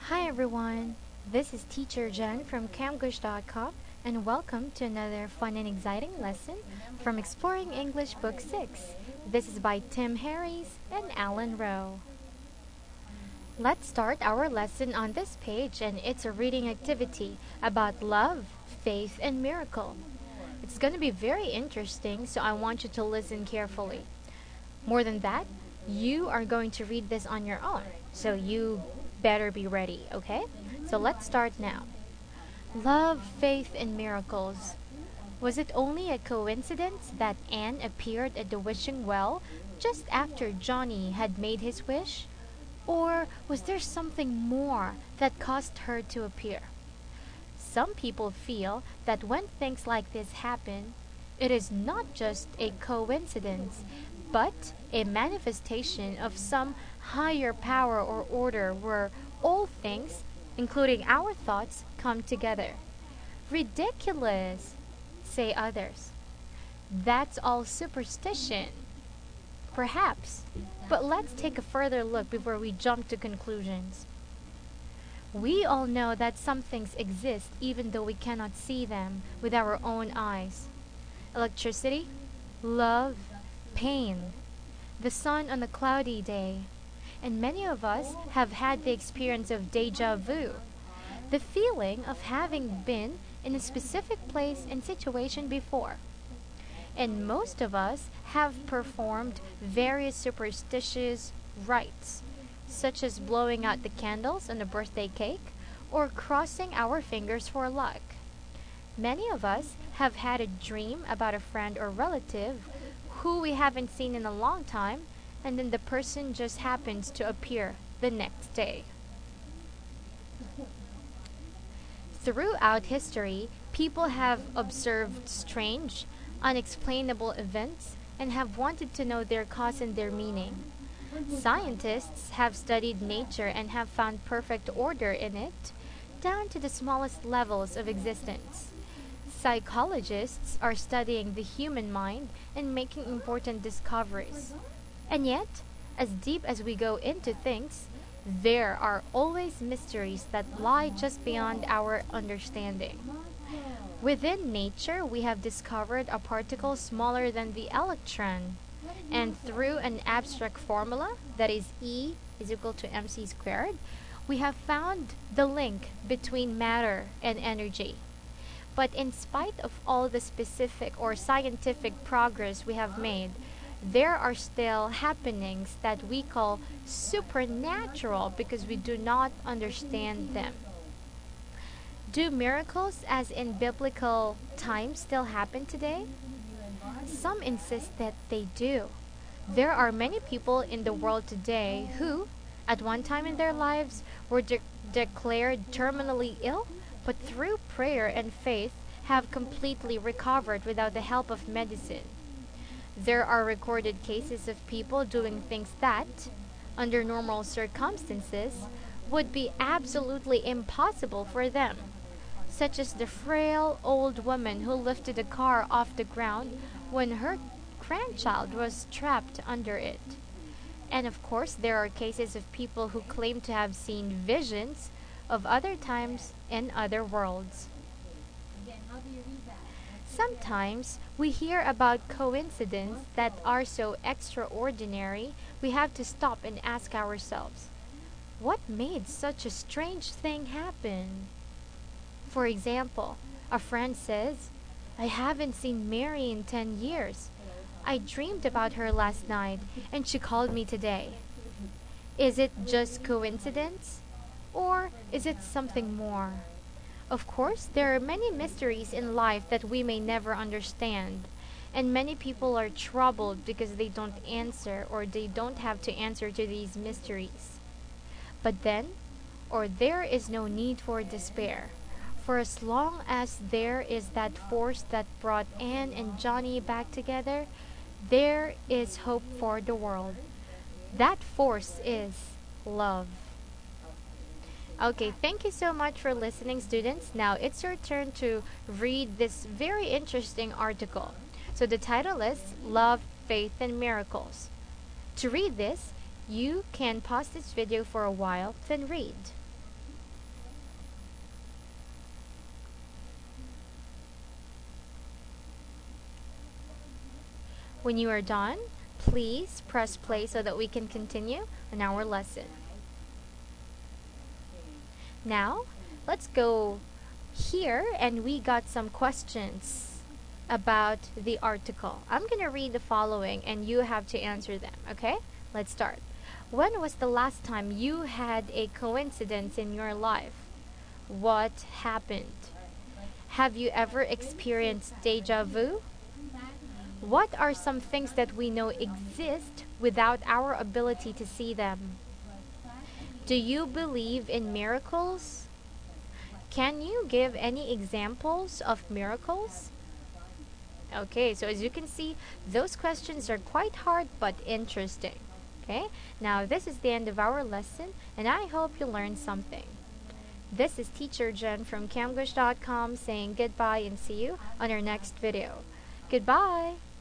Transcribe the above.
Hi everyone, this is Teacher Jen from camgush.com and welcome to another fun and exciting lesson from Exploring English Book 6. This is by Tim Harris and Alan Rowe. Let's start our lesson on this page, and it's a reading activity about love, faith, and miracle. It's going to be very interesting, so I want you to listen carefully. More than that, you are going to read this on your own, so you better be ready, okay? So let's start now. Love, faith, and miracles. Was it only a coincidence that Anne appeared at the wishing well just after Johnny had made his wish? Or was there something more that caused her to appear? Some people feel that when things like this happen, it is not just a coincidence, but a manifestation of some higher power or order where all things, including our thoughts, come together. Ridiculous, say others. That's all superstition. Perhaps, but let's take a further look before we jump to conclusions. We all know that some things exist even though we cannot see them with our own eyes. Electricity, love, pain, the sun on a cloudy day, and many of us have had the experience of déjà vu, the feeling of having been in a specific place and situation before. And most of us have performed various superstitious rites, such as blowing out the candles on a birthday cake or crossing our fingers for luck. Many of us have had a dream about a friend or relative who we haven't seen in a long time, and then the person just happens to appear the next day. Throughout history, people have observed strange, unexplainable events and have wanted to know their cause and their meaning. Scientists have studied nature and have found perfect order in it, down to the smallest levels of existence. Psychologists are studying the human mind and making important discoveries. And yet, as deep as we go into things, there are always mysteries that lie just beyond our understanding. Within nature, we have discovered a particle smaller than the electron, and through an abstract formula, that is E is equal to mc squared, we have found the link between matter and energy. But in spite of all the specific or scientific progress we have made, there are still happenings that we call supernatural because we do not understand them. Do miracles as in biblical times still happen today? Some insist that they do. There are many people in the world today who, at one time in their lives, were declared terminally ill, but through prayer and faith have completely recovered without the help of medicine. There are recorded cases of people doing things that, under normal circumstances, would be absolutely impossible for them, such as the frail old woman who lifted a car off the ground when her grandchild was trapped under it. And of course, there are cases of people who claim to have seen visions of other times in other worlds. Sometimes we hear about coincidences that are so extraordinary we have to stop and ask ourselves, what made such a strange thing happen? For example, a friend says, I haven't seen Mary in 10 years. I dreamed about her last night and she called me today. Is it just coincidence? Or is it something more? Of course, there are many mysteries in life that we may never understand, and many people are troubled because they don't answer or they don't have to answer to these mysteries. But then, or there is no need for despair, for as long as there is that force that brought Anne and Johnny back together, there is hope for the world. That force is love. Okay, thank you so much for listening, students. Now it's your turn to read this very interesting article. So the title is Love, Faith, and Miracles. To read this, you can pause this video for a while, then read. When you are done, please press play so that we can continue on our lesson. Now, let's go here, and we got some questions about the article. I'm gonna read the following and you have to answer them, okay? Let's start. When was the last time you had a coincidence in your life? What happened? Have you ever experienced deja vu? What are some things that we know exist without our ability to see them? Do you believe in miracles? Can you give any examples of miracles? Okay, so as you can see, those questions are quite hard but interesting. Okay, now this is the end of our lesson, and I hope you learned something. This is Teacher Jen from Camglish.com saying goodbye and see you on our next video. Goodbye!